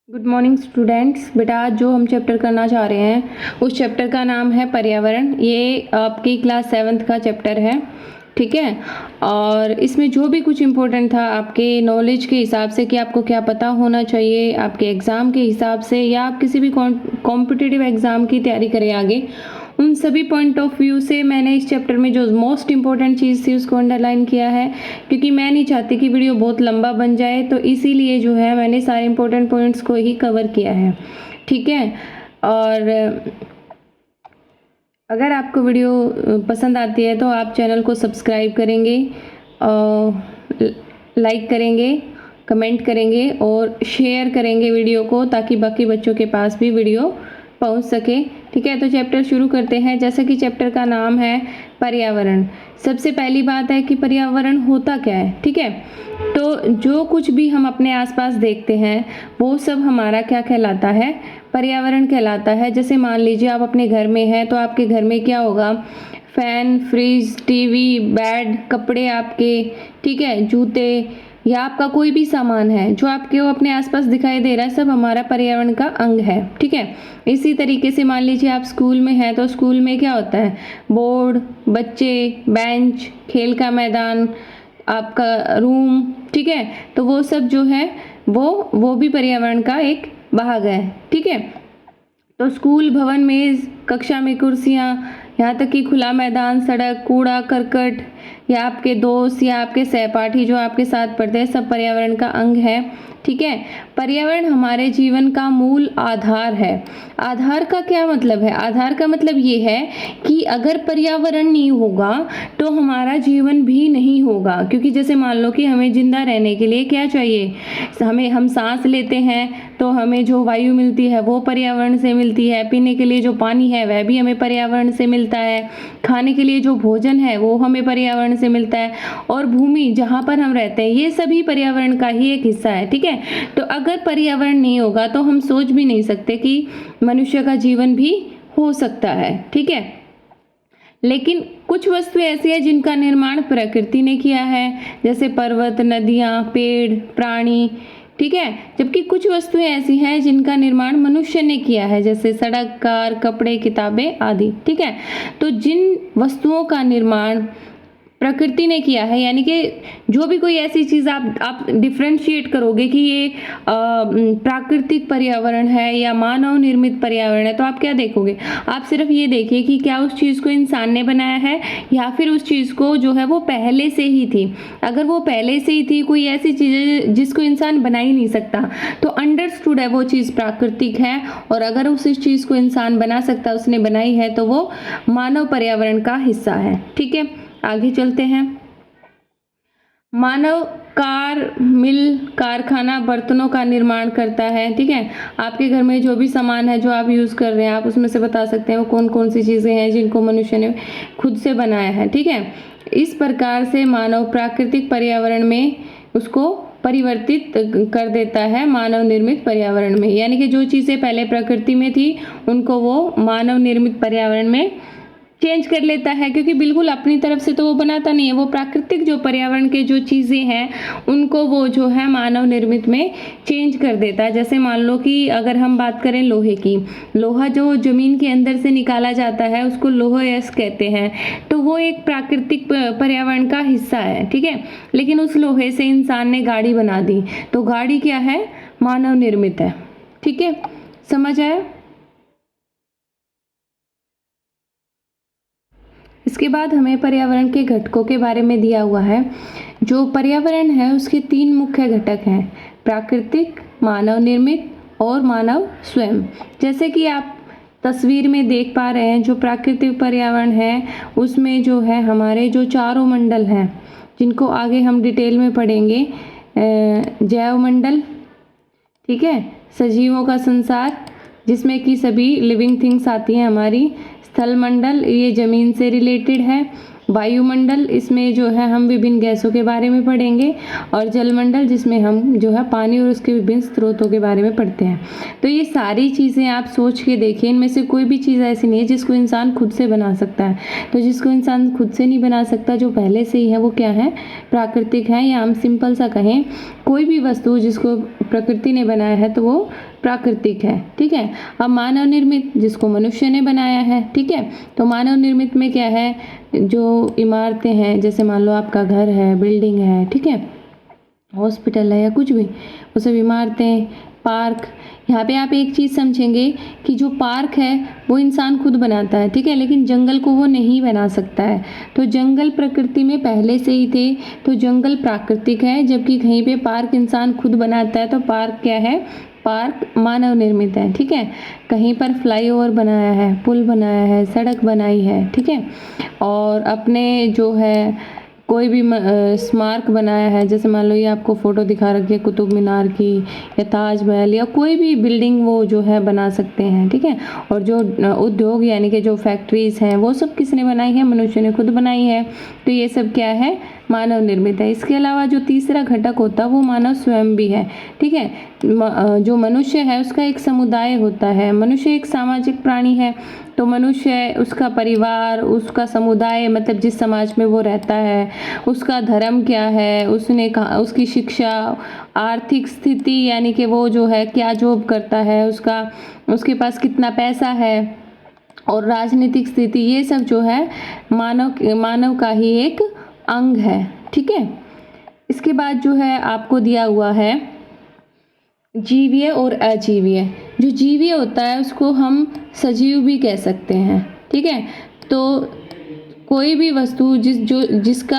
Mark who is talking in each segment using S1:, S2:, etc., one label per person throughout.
S1: Good morning students. बेटा आज जो हम चैप्टर करना चाह रहे हैं उस चैप्टर का नाम है पर्यावरण। ये आपकी क्लास 7th का चैप्टर है, ठीक है। और इसमें जो भी कुछ इम्पोर्टेंट था आपके नॉलेज के हिसाब से कि आपको क्या पता होना चाहिए, आपके एग्ज़ाम के हिसाब से, या आप किसी भी कॉम्पिटिटिव एग्ज़ाम की तैयारी करें आगे, उन सभी पॉइंट ऑफ व्यू से मैंने इस चैप्टर में जो मोस्ट इम्पॉर्टेंट चीज़ थी उसको अंडरलाइन किया है, क्योंकि मैं नहीं चाहती कि वीडियो बहुत लंबा बन जाए। तो इसीलिए जो है मैंने सारे इम्पोर्टेंट पॉइंट्स को ही कवर किया है, ठीक है। और अगर आपको वीडियो पसंद आती है तो आप चैनल को सब्सक्राइब करेंगे, लाइक करेंगे, कमेंट करेंगे और शेयर करेंगे वीडियो को, ताकि बाकी बच्चों के पास भी वीडियो पहुंच सके, ठीक है। तो चैप्टर शुरू करते हैं। जैसे कि चैप्टर का नाम है पर्यावरण। सबसे पहली बात है कि पर्यावरण होता क्या है, ठीक है। तो जो कुछ भी हम अपने आसपास देखते हैं वो सब हमारा क्या कहलाता है, पर्यावरण कहलाता है। जैसे मान लीजिए आप अपने घर में हैं तो आपके घर में क्या होगा, फैन, फ्रिज, टीवी, बेड, कपड़े आपके, ठीक है, जूते, या आपका कोई भी सामान है जो आपके वो अपने आसपास दिखाई दे रहा है, सब हमारा पर्यावरण का अंग है, ठीक है। इसी तरीके से मान लीजिए आप स्कूल में हैं तो स्कूल में क्या होता है, बोर्ड, बच्चे, बेंच, खेल का मैदान, आपका रूम, ठीक है। तो वो सब जो है वो भी पर्यावरण का एक भाग है, ठीक है। तो स्कूल भवन, मेज़, कक्षा में कुर्सियाँ, यहाँ तक कि खुला मैदान, सड़क, कूड़ा करकट, या आपके दोस्त या आपके सहपाठी जो आपके साथ पढ़ते हैं, सब पर्यावरण का अंग है, ठीक है। पर्यावरण हमारे जीवन का मूल आधार है। आधार का क्या मतलब है, आधार का मतलब ये है कि अगर पर्यावरण नहीं होगा तो हमारा जीवन भी नहीं होगा। क्योंकि जैसे मान लो कि हमें जिंदा रहने के लिए क्या चाहिए, हम सांस लेते हैं तो हमें जो वायु मिलती है वो पर्यावरण से मिलती है, पीने के लिए जो पानी है वह भी हमें पर्यावरण से मिलता है, खाने के लिए जो भोजन है वो हमें पर्यावरण से मिलता है, और भूमि जहाँ पर हम रहते हैं ये सभी पर्यावरण का ही एक हिस्सा है, ठीक है। तो अगर पर्यावरण नहीं होगा तो हम सोच भी नहीं सकते कि मनुष्य का जीवन भी हो सकता है, ठीक है। लेकिन कुछ वस्तुएं ऐसी हैं जिनका निर्माण प्रकृति ने किया है, जैसे पर्वत, नदियाँ, पेड़, प्राणी, ठीक है। जबकि कुछ वस्तुएं ऐसी हैं जिनका निर्माण मनुष्य ने किया है, जैसे सड़क, कार, कपड़े, किताबें आदि, ठीक है। तो जिन वस्तुओं का निर्माण प्रकृति ने किया है, यानी कि जो भी कोई ऐसी चीज़ आप डिफ्रेंशिएट करोगे कि ये प्राकृतिक पर्यावरण है या मानव निर्मित पर्यावरण है, तो आप क्या देखोगे, आप सिर्फ ये देखिए कि क्या उस चीज़ को इंसान ने बनाया है या फिर उस चीज़ को जो है वो पहले से ही थी। अगर वो पहले से ही थी, कोई ऐसी चीज़ है जिसको इंसान बना ही नहीं सकता, तो अंडरस्टूड है वो चीज़ प्राकृतिक है। और अगर उस चीज़ को इंसान बना सकता, उसने बनाई है, तो वो मानव पर्यावरण का हिस्सा है, ठीक है। आगे चलते हैं। मानव कार, मिल, कारखाना, बर्तनों का निर्माण करता है, ठीक है। आपके घर में जो भी सामान है जो आप यूज़ कर रहे हैं, आप उसमें से बता सकते हैं वो कौन कौन सी चीज़ें हैं जिनको मनुष्य ने खुद से बनाया है, ठीक है। इस प्रकार से मानव प्राकृतिक पर्यावरण में उसको परिवर्तित कर देता है मानव निर्मित पर्यावरण में, यानी कि जो चीज़ें पहले प्रकृति में थी उनको वो मानव निर्मित पर्यावरण में चेंज कर लेता है, क्योंकि बिल्कुल अपनी तरफ से तो वो बनाता नहीं है, वो प्राकृतिक जो पर्यावरण के जो चीज़ें हैं उनको वो जो है मानव निर्मित में चेंज कर देता है। जैसे मान लो कि अगर हम बात करें लोहे की, लोहा जो ज़मीन के अंदर से निकाला जाता है उसको लोह-अयस्क कहते हैं, तो वो एक प्राकृतिक पर्यावरण का हिस्सा है, ठीक है। लेकिन उस लोहे से इंसान ने गाड़ी बना दी, तो गाड़ी क्या है, मानव निर्मित है, ठीक है। समझ आया। इसके बाद हमें पर्यावरण के घटकों के बारे में दिया हुआ है। जो पर्यावरण है उसके 3 मुख्य घटक हैं, प्राकृतिक, मानव निर्मित और मानव स्वयं। जैसे कि आप तस्वीर में देख पा रहे हैं, जो प्राकृतिक पर्यावरण है उसमें जो है हमारे जो चारों मंडल हैं, जिनको आगे हम डिटेल में पढ़ेंगे, जैव मंडल, ठीक है, सजीवों का संसार जिसमें कि सभी लिविंग थिंग्स आती हैं हमारी, स्थल मंडल ये जमीन से रिलेटेड है, वायुमंडल इसमें जो है हम विभिन्न गैसों के बारे में पढ़ेंगे, और जलमंडल जिसमें हम जो है पानी और उसके विभिन्न स्रोतों के बारे में पढ़ते हैं। तो ये सारी चीज़ें आप सोच के देखिए, इनमें से कोई भी चीज़ ऐसी नहीं है जिसको इंसान खुद से बना सकता है। तो जिसको इंसान खुद से नहीं बना सकता, जो पहले से ही है, वो क्या है, प्राकृतिक है। या हम सिंपल सा कहें, कोई भी वस्तु जिसको प्रकृति ने बनाया है तो वो प्राकृतिक है, ठीक है। अब मानव निर्मित, जिसको मनुष्य ने बनाया है, ठीक है। तो मानव निर्मित में क्या है, जो इमारतें हैं, जैसे मान लो आपका घर है, बिल्डिंग है, ठीक है, हॉस्पिटल है या कुछ भी, वो सब इमारतें, पार्क। यहाँ पे आप एक चीज़ समझेंगे कि जो पार्क है वो इंसान खुद बनाता है, ठीक है, लेकिन जंगल को वो नहीं बना सकता है। तो जंगल प्रकृति में पहले से ही थे, तो जंगल प्राकृतिक है, जबकि कहीं पे पार्क इंसान खुद बनाता है। तो पार्क क्या है, पार्क मानव निर्मित है, ठीक है। कहीं पर फ्लाईओवर बनाया है, पुल बनाया है, सड़क बनाई है, ठीक है। और अपने जो है कोई भी स्मारक बनाया है, जैसे मान लो ये आपको फ़ोटो दिखा रखी है कुतुब मीनार की या ताजमहल या कोई भी बिल्डिंग वो जो है बना सकते हैं, ठीक है। और जो उद्योग यानी कि जो फैक्ट्रीज़ हैं वो सब किसने बनाई है, मनुष्य ने खुद बनाई है। तो ये सब क्या है, मानव निर्मित है। इसके अलावा जो तीसरा घटक होता है वो मानव स्वयं भी है, ठीक है। जो मनुष्य है उसका एक समुदाय होता है, मनुष्य एक सामाजिक प्राणी है। तो मनुष्य, उसका परिवार, उसका समुदाय, मतलब जिस समाज में वो रहता है, उसका धर्म क्या है, उसने कहा, उसकी शिक्षा, आर्थिक स्थिति यानी कि वो जो है क्या जॉब करता है, उसके पास कितना पैसा है, और राजनीतिक स्थिति, ये सब जो है मानव का ही एक अंग है, ठीक है। इसके बाद जो है आपको दिया हुआ है जीवीय और अजीवीय। जो जीवीय होता है उसको हम सजीव भी कह सकते हैं, ठीक है। तो कोई भी वस्तु जिसके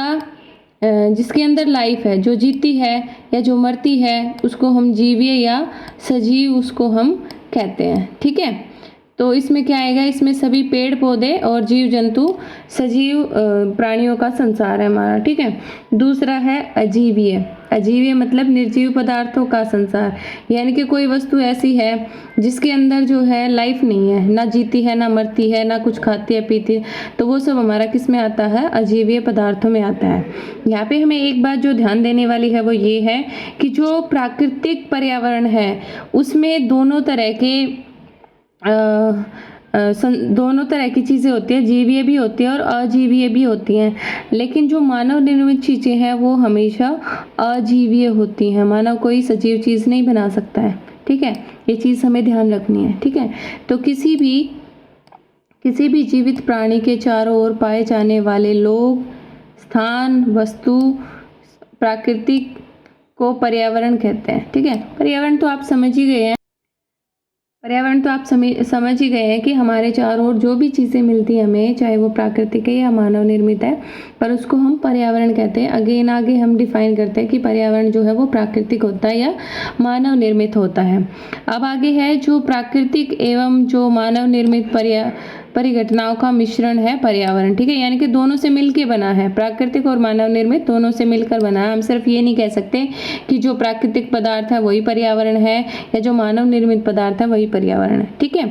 S1: अंदर लाइफ है, जो जीती है या जो मरती है, उसको हम जीवीय या सजीव उसको हम कहते हैं, ठीक है। तो इसमें क्या आएगा, इसमें सभी पेड़ पौधे और जीव जंतु सजीव प्राणियों का संसार है हमारा, ठीक है। दूसरा है अजीवीय। अजीवीय मतलब निर्जीव पदार्थों का संसार, यानी कि कोई वस्तु ऐसी है जिसके अंदर जो है लाइफ नहीं है, ना जीती है, ना मरती है, ना कुछ खाती है पीती है, तो वो सब हमारा किस में आता है, अजीवीय पदार्थों में आता है। यहाँ पे हमें एक बात जो ध्यान देने वाली है वो ये है कि जो प्राकृतिक पर्यावरण है उसमें दोनों तरह की चीज़ें होती हैं, जीवीय भी होती हैं और अजीवीय भी होती हैं। लेकिन जो मानव निर्मित चीज़ें हैं वो हमेशा अजीवीय होती हैं। मानव कोई सजीव चीज़ नहीं बना सकता है, ठीक है। ये चीज़ हमें ध्यान रखनी है, ठीक है। तो किसी भी जीवित प्राणी के चारों ओर पाए जाने वाले लोग, स्थान, वस्तु, प्राकृतिक को पर्यावरण कहते हैं, ठीक है। पर्यावरण तो आप समझ ही गए हैं। पर्यावरण तो आप समझ ही गए हैं कि हमारे चारों ओर जो भी चीज़ें मिलती हैं हमें, चाहे वो प्राकृतिक है या मानव निर्मित है, पर उसको हम पर्यावरण कहते हैं। आगे हम डिफाइन करते हैं कि पर्यावरण जो है वो प्राकृतिक होता है या मानव निर्मित होता है। अब आगे है जो प्राकृतिक एवं जो मानव निर्मित परिघटनाओं का मिश्रण है पर्यावरण, ठीक है। यानी कि दोनों से मिलके बना है, प्राकृतिक और मानव निर्मित दोनों से मिलकर बना है। हम सिर्फ ये नहीं कह सकते कि जो प्राकृतिक पदार्थ है वही पर्यावरण है या जो मानव निर्मित पदार्थ है वही पर्यावरण है, ठीक है।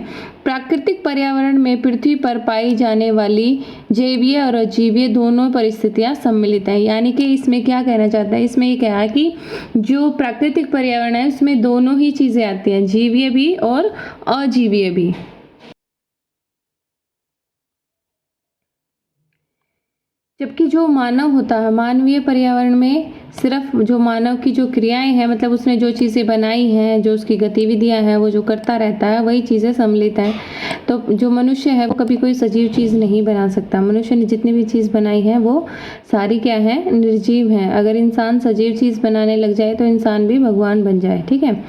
S1: प्राकृतिक पर्यावरण में पृथ्वी पर पाई जाने वाली जैवीय और अजीवीय दोनों परिस्थितियां सम्मिलित हैं। यानी कि इसमें क्या कहना चाहता है, इसमें ये कहा है कि जो प्राकृतिक पर्यावरण है उसमें दोनों ही चीज़ें आती हैं, जीवीय भी और अजीवीय भी। जबकि जो मानव होता है, मानवीय पर्यावरण में सिर्फ जो मानव की जो क्रियाएं हैं, मतलब उसने जो चीज़ें बनाई हैं, जो उसकी गतिविधियां हैं, वो जो करता रहता है वही चीज़ें सम्मिलित हैं। तो जो मनुष्य है वो कभी कोई सजीव चीज़ नहीं बना सकता। मनुष्य ने जितनी भी चीज़ बनाई है वो सारी क्या है, निर्जीव हैं। अगर इंसान सजीव चीज़ बनाने लग जाए तो इंसान भी भगवान बन जाए, ठीक है।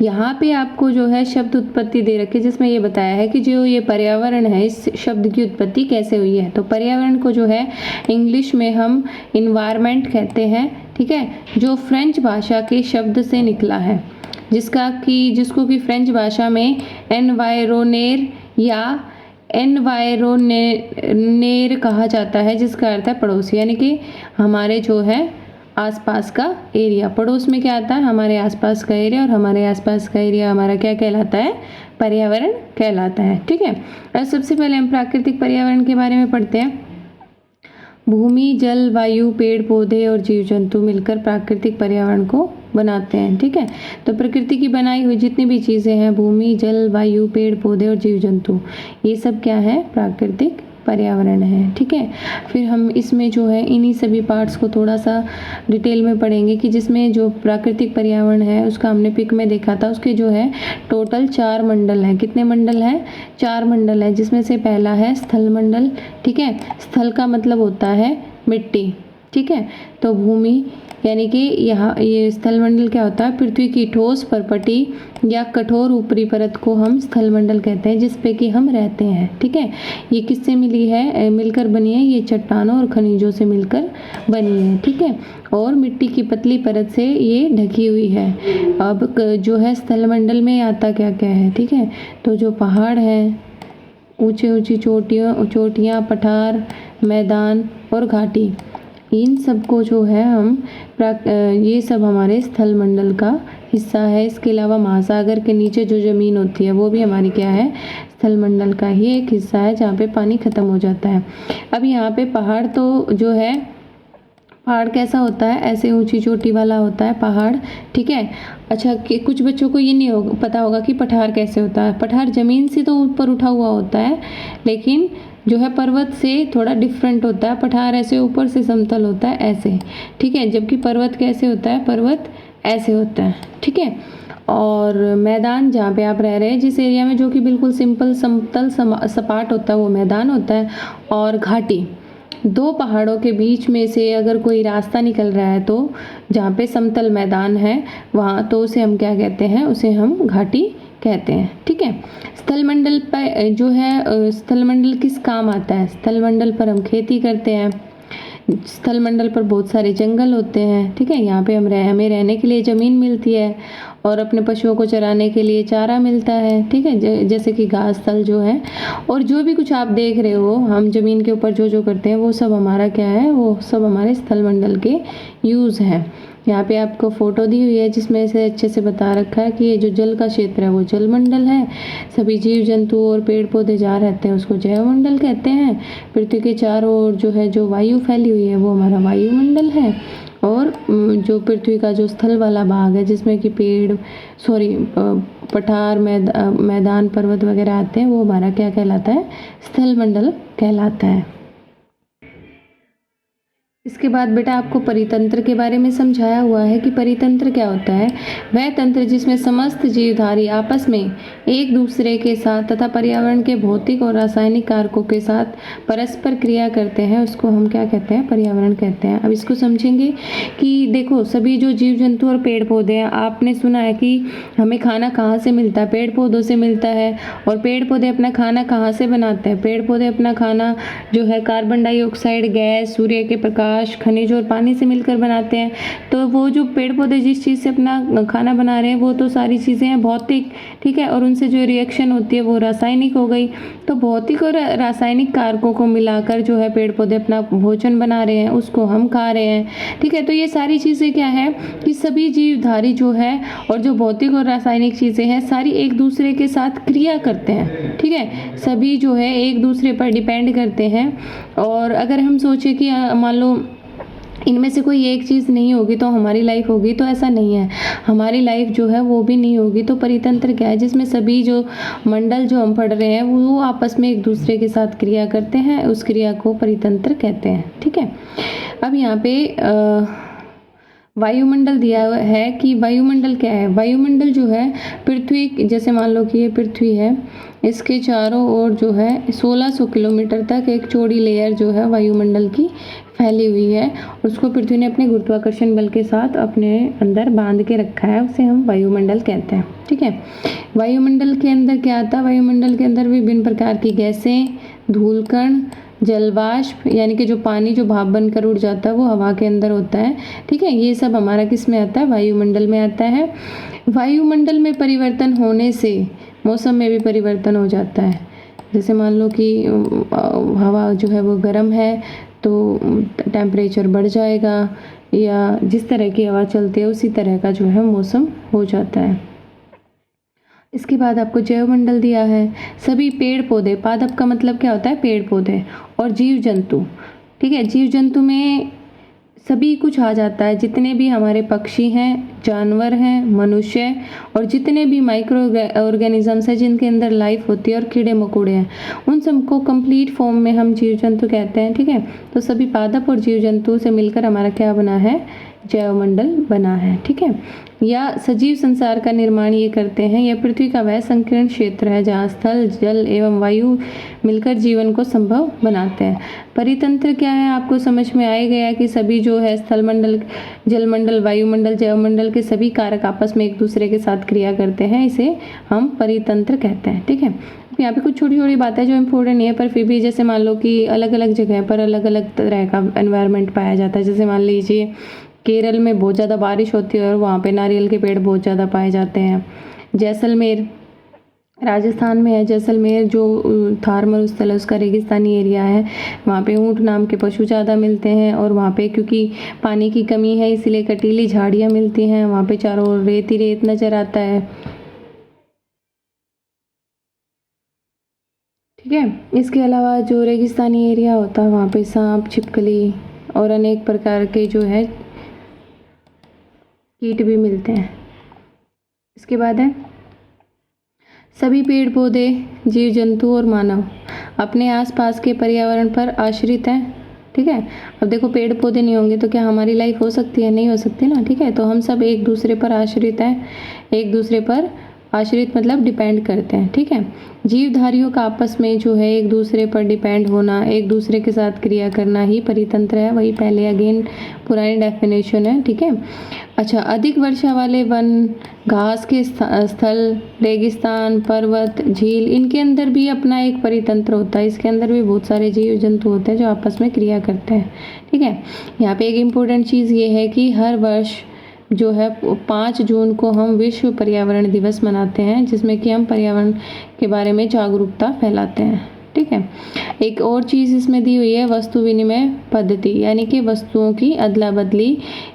S1: यहाँ पे आपको जो है शब्द उत्पत्ति दे रखी है, जिसमें ये बताया है कि जो ये पर्यावरण है इस शब्द की उत्पत्ति कैसे हुई है। तो पर्यावरण को जो है इंग्लिश में हम इन्वायरमेंट कहते हैं, ठीक है, जो फ्रेंच भाषा के शब्द से निकला है, जिसको कि फ्रेंच भाषा में एनवायरोनेर या एनवायरोनेर कहा जाता है, जिसका अर्थ है पड़ोसी, यानी कि हमारे जो है आसपास का एरिया। पड़ोस में क्या आता है, हमारे आसपास का एरिया, और हमारे आसपास का एरिया हमारा क्या कहलाता है, पर्यावरण कहलाता है, ठीक है। और सबसे पहले हम प्राकृतिक पर्यावरण के बारे में पढ़ते हैं। भूमि, जल, वायु, पेड़ पौधे और जीव जंतु मिलकर प्राकृतिक पर्यावरण को बनाते हैं, ठीक है। तो प्रकृति की बनाई हुई जितनी भी चीज़ें हैं, भूमि, जल, वायु, पेड़ पौधे और जीव जंतु, ये सब क्या है, प्राकृतिक पर्यावरण है। ठीक है, फिर हम इसमें जो है इन्हीं सभी पार्ट्स को थोड़ा सा डिटेल में पढ़ेंगे कि जिसमें जो प्राकृतिक पर्यावरण है उसका हमने पिक में देखा था, उसके जो है टोटल 4 मंडल हैं। कितने मंडल हैं? 4 मंडल हैं, जिसमें से पहला है स्थल मंडल। ठीक है, स्थल का मतलब होता है मिट्टी। ठीक है, तो भूमि यानी कि यहाँ ये स्थल मंडल क्या होता है? पृथ्वी की ठोस परपटी या कठोर ऊपरी परत को हम स्थल मंडल कहते हैं, जिस पे कि हम रहते हैं। ठीक है, ये किससे मिली है? मिलकर बनी है, ये चट्टानों और खनिजों से मिलकर बनी है। ठीक है, और मिट्टी की पतली परत से ये ढकी हुई है। अब जो है स्थल मंडल में आता क्या क्या है? ठीक है, तो जो पहाड़ है, ऊंची ऊंची चोटियाँ, पठार, मैदान और घाटी, इन सब को जो है हम ये सब हमारे स्थल मंडल का हिस्सा है। इसके अलावा महासागर के नीचे जो ज़मीन होती है वो भी हमारी क्या है? स्थल मंडल का ही एक हिस्सा है, जहाँ पे पानी ख़त्म हो जाता है। अब यहाँ पे पहाड़ तो जो है, पहाड़ कैसा होता है? ऐसे ऊंची चोटी वाला होता है पहाड़। ठीक है, अच्छा कि कुछ बच्चों को ये नहीं पता होगा कि पठार कैसे होता है। पठार ज़मीन से तो ऊपर उठा हुआ होता है, लेकिन जो है पर्वत से थोड़ा डिफरेंट होता है। पठार ऐसे ऊपर से समतल होता है ऐसे। ठीक है, जबकि पर्वत कैसे होता है? पर्वत ऐसे होता है। ठीक है, और मैदान जहाँ पे आप रह रहे हैं, जिस एरिया में, जो कि बिल्कुल सिंपल समतल सपाट होता है, वो मैदान होता है। और घाटी, 2 पहाड़ों के बीच में से अगर कोई रास्ता निकल रहा है, तो जहाँ पे समतल मैदान है वहाँ, तो उसे हम क्या कहते हैं? उसे हम घाटी कहते हैं। ठीक है, स्थल मंडल पर जो है, स्थल मंडल किस काम आता है? स्थल मंडल पर हम खेती करते हैं। स्थल मंडल पर बहुत सारे जंगल होते हैं। ठीक है, यहाँ पे हमें रहने के लिए ज़मीन मिलती है और अपने पशुओं को चराने के लिए चारा मिलता है। ठीक है, जैसे कि घास स्थल जो है, और जो भी कुछ आप देख रहे हो हम ज़मीन के ऊपर जो करते हैं, वो सब हमारा क्या है? वो सब हमारे स्थल मंडल के यूज़ है। यहाँ पे आपको फ़ोटो दी हुई है, जिसमें से अच्छे से बता रखा है कि ये जो जल का क्षेत्र है वो जल मंडल है। सभी जीव जंतु और पेड़ पौधे जहाँ रहते हैं उसको जैवमंडल कहते हैं। पृथ्वी के चारों ओर जो है जो वायु फैली हुई है वो हमारा वायुमंडल है। और जो पृथ्वी का जो स्थल वाला भाग है, जिसमें कि पठार, मैदान, पर्वत वगैरह आते हैं, वो हमारा क्या कहलाता है? स्थल मंडल कहलाता है। इसके बाद बेटा आपको परितंत्र के बारे में समझाया हुआ है कि परितंत्र क्या होता है। वह तंत्र जिसमें समस्त जीवधारी आपस में एक दूसरे के साथ तथा पर्यावरण के भौतिक और रासायनिक कारकों के साथ परस्पर क्रिया करते हैं, उसको हम क्या कहते हैं? पर्यावरण कहते हैं। अब इसको समझेंगे कि देखो, सभी जो जीव जंतु और पेड़ पौधे हैं, आपने सुना है कि हमें खाना कहाँ से मिलता है? पेड़ पौधों से मिलता है। और पेड़ पौधे अपना खाना कहाँ से बनाते हैं? पेड़ पौधे अपना खाना जो है कार्बन डाइऑक्साइड गैस, सूर्य के प्रकाश, खनिज और पानी से मिलकर बनाते हैं। तो वो जो पेड़ पौधे जिस चीज़ से अपना खाना बना रहे हैं, वो तो सारी चीज़ें हैं भौतिक। ठीक है, और उनसे जो रिएक्शन होती है वो रासायनिक हो गई। तो भौतिक और रासायनिक कारकों को मिलाकर जो है पेड़ पौधे अपना भोजन बना रहे हैं, उसको हम खा रहे हैं। ठीक है, तो ये सारी चीज़ें क्या है कि सभी जीवधारी जो है और जो भौतिक और रासायनिक चीज़ें हैं, सारी एक दूसरे के साथ क्रिया करते हैं। ठीक है, सभी जो है एक दूसरे पर डिपेंड करते हैं। और अगर हम सोचें कि मान लो इनमें से कोई एक चीज़ नहीं होगी तो हमारी लाइफ होगी, तो ऐसा नहीं है। हमारी लाइफ जो है वो भी नहीं होगी। तो परितंत्र क्या है? जिसमें सभी जो मंडल जो हम पढ़ रहे हैं वो आपस में एक दूसरे के साथ क्रिया करते हैं, उस क्रिया को परितंत्र कहते हैं। ठीक है, अब यहाँ पे वायुमंडल दिया है कि वायुमंडल क्या है। वायुमंडल जो है पृथ्वी, जैसे मान लो कि ये पृथ्वी है, इसके चारों ओर जो है 1600 किलोमीटर तक एक चौड़ी लेयर जो है वायुमंडल की फैली हुई है। उसको पृथ्वी ने अपने गुरुत्वाकर्षण बल के साथ अपने अंदर बांध के रखा है, उसे हम वायुमंडल कहते हैं। ठीक है, वायुमंडल के अंदर क्या आता है? वायुमंडल के अंदर विभिन्न प्रकार की गैसें, धूलकण, जलवाष्प, यानी कि जो पानी जो भाप बनकर उड़ जाता है वो हवा के अंदर होता है। ठीक है, ये सब हमारा किस में आता है? वायुमंडल में आता है। वायुमंडल में परिवर्तन होने से मौसम में भी परिवर्तन हो जाता है। जैसे मान लो कि हवा जो है वो गर्म है तो टेम्परेचर बढ़ जाएगा, या जिस तरह की हवा चलती है उसी तरह का जो है मौसम हो जाता है। इसके बाद आपको जैवमंडल दिया है। सभी पेड़ पौधे, पादप का मतलब क्या होता है? पेड़ पौधे, और जीव जंतु। ठीक है, जीव जंतु में सभी कुछ आ जाता है। जितने भी हमारे पक्षी हैं, जानवर हैं, मनुष्य और जितने भी माइक्रो ऑर्गेनिजम्स हैं जिनके अंदर लाइफ होती है और कीड़े मकोड़े हैं, उन सबको कंप्लीट फॉर्म में हम जीव जंतु कहते हैं। ठीक है, तो सभी पादप और जीव जंतु से मिलकर हमारा क्या बना है, जैवमंडल बना है। ठीक है, या सजीव संसार का निर्माण ये करते हैं। यह पृथ्वी का वह संकीर्ण क्षेत्र है जहाँ स्थल, जल एवं वायु मिलकर जीवन को संभव बनाते हैं। परितंत्र क्या है, आपको समझ में आ गया कि सभी जो है स्थलमंडल, जलमंडल, वायुमंडल, जैवमंडल के सभी कारक आपस में एक दूसरे के साथ क्रिया करते हैं, इसे हम परितंत्र कहते हैं। ठीक है, यहाँ पे कुछ छोटी छोटी बातें जो इम्पोर्टेंट नहीं है पर फिर भी, जैसे मान लो कि अलग अलग जगह पर अलग अलग तरह का एनवायरनमेंट पाया जाता है। जैसे मान लीजिए केरल में बहुत ज़्यादा बारिश होती है और वहाँ पे नारियल के पेड़ बहुत ज़्यादा पाए जाते हैं। जैसलमेर राजस्थान में है, जैसलमेर जो थार मरुस्थल है उसका रेगिस्तानी एरिया है, वहाँ पे ऊँट नाम के पशु ज़्यादा मिलते हैं और वहाँ पे क्योंकि पानी की कमी है इसलिए कटीली झाड़ियाँ मिलती हैं। वहाँ पे चारों ओर रेत ही रेत नज़र आता है। ठीक है, इसके अलावा जो रेगिस्तानी एरिया होता है वहाँ पे सांप, छिपकली और अनेक प्रकार के जो है कीट भी मिलते हैं। इसके बाद है सभी पेड़ पौधे, जीव जंतु और मानव अपने आसपास के पर्यावरण पर आश्रित हैं। ठीक है, अब देखो पेड़ पौधे नहीं होंगे तो क्या हमारी लाइफ हो सकती है, नहीं हो सकती ना। ठीक है, तो हम सब एक दूसरे पर आश्रित हैं, एक दूसरे पर आश्रित मतलब डिपेंड करते हैं। ठीक है, जीवधारियों का आपस में जो है एक दूसरे पर डिपेंड होना, एक दूसरे के साथ क्रिया करना ही परितंत्र है। वही पहले अगेन पुरानी डेफिनेशन है। ठीक है, अच्छा, अधिक वर्षा वाले वन, घास के स्थल, रेगिस्तान, पर्वत, झील, इनके अंदर भी अपना एक परितंत्र होता है। इसके अंदर भी बहुत सारे जीव जंतु होते हैं जो आपस में क्रिया करते हैं। ठीक है, यहाँ पे एक इम्पोर्टेंट चीज़ ये है कि हर वर्ष जो है 5 जून को हम विश्व पर्यावरण दिवस मनाते हैं, जिसमें कि हम पर्यावरण के बारे में जागरूकता फैलाते हैं। ठीक है, एक और चीज़ इसमें दी हुई है वस्तु विनिमय पद्धति, यानी कि वस्तुओं की अदला बदली।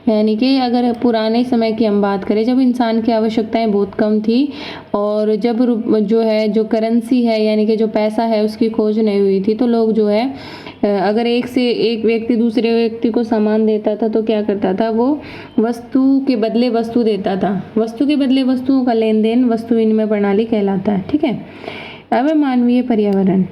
S1: यानी कि अगर पुराने समय की हम बात करें जब इंसान की आवश्यकताएं बहुत कम थी और जब जो है जो करेंसी है यानी कि जो पैसा है उसकी खोज नहीं हुई थी, तो लोग जो है अगर एक से एक व्यक्ति दूसरे व्यक्ति को सामान देता था तो क्या करता था, वो वस्तु के बदले वस्तु देता था। वस्तु के बदले वस्तुओं का लेन देन वस्तु विनिमय प्रणाली कहलाता है। ठीक है, अब मानवीय पर्यावरण,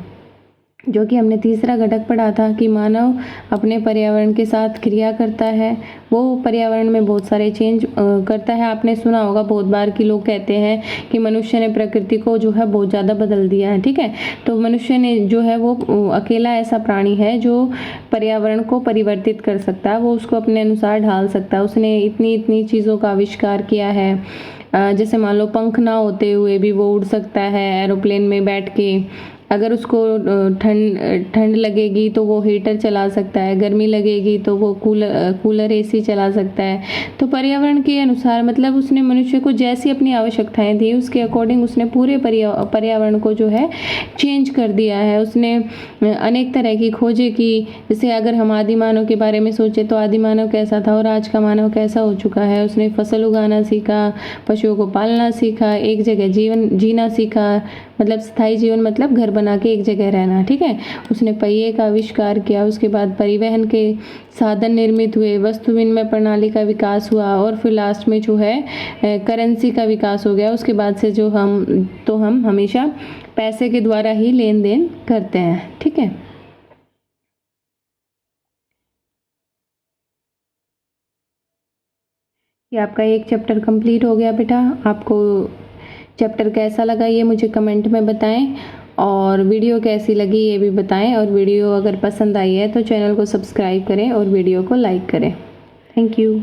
S1: जो कि हमने तीसरा घटक पढ़ा था कि मानव अपने पर्यावरण के साथ क्रिया करता है, वो पर्यावरण में बहुत सारे चेंज करता है। आपने सुना होगा बहुत बार कि लोग कहते हैं कि मनुष्य ने प्रकृति को जो है बहुत ज़्यादा बदल दिया है। ठीक है, तो मनुष्य ने जो है वो अकेला ऐसा प्राणी है जो पर्यावरण को परिवर्तित कर सकता है, वो उसको अपने अनुसार ढाल सकता है। उसने इतनी इतनी चीज़ों का आविष्कार किया है, जैसे मान लो पंख ना होते हुए भी वो उड़ सकता है एरोप्लेन में बैठ के। अगर उसको ठंड लगेगी तो वो हीटर चला सकता है, गर्मी लगेगी तो वो कूलर एसी चला सकता है। तो पर्यावरण के अनुसार मतलब उसने मनुष्य को जैसी अपनी आवश्यकताएं थी उसके अकॉर्डिंग उसने पूरे पर्यावरण को जो है चेंज कर दिया है। उसने अनेक तरह की खोजें की। जैसे अगर हम आदि मानव के बारे में सोचे तो आदि मानव कैसा था और आज का मानव कैसा हो चुका है। उसने फसल उगाना सीखा, पशुओं को पालना सीखा, एक जगह जीवन जीना सीखा, मतलब स्थायी जीवन मतलब घर बना के एक जगह रहना। ठीक है, उसने पहिए का आविष्कार किया, उसके बाद परिवहन के साधन निर्मित हुए, वस्तु विनिमय प्रणाली का विकास हुआ और फिर लास्ट में जो है करेंसी का विकास हो गया। उसके बाद से जो हम हमेशा पैसे के द्वारा ही लेन देन करते हैं। ठीक है, ये आपका एक चैप्टर कंप्लीट हो गया बेटा। आपको चैप्टर कैसा लगा ये मुझे कमेंट में बताएं और वीडियो कैसी लगी ये भी बताएं। और वीडियो अगर पसंद आई है तो चैनल को सब्सक्राइब करें और वीडियो को लाइक करें। Thank you.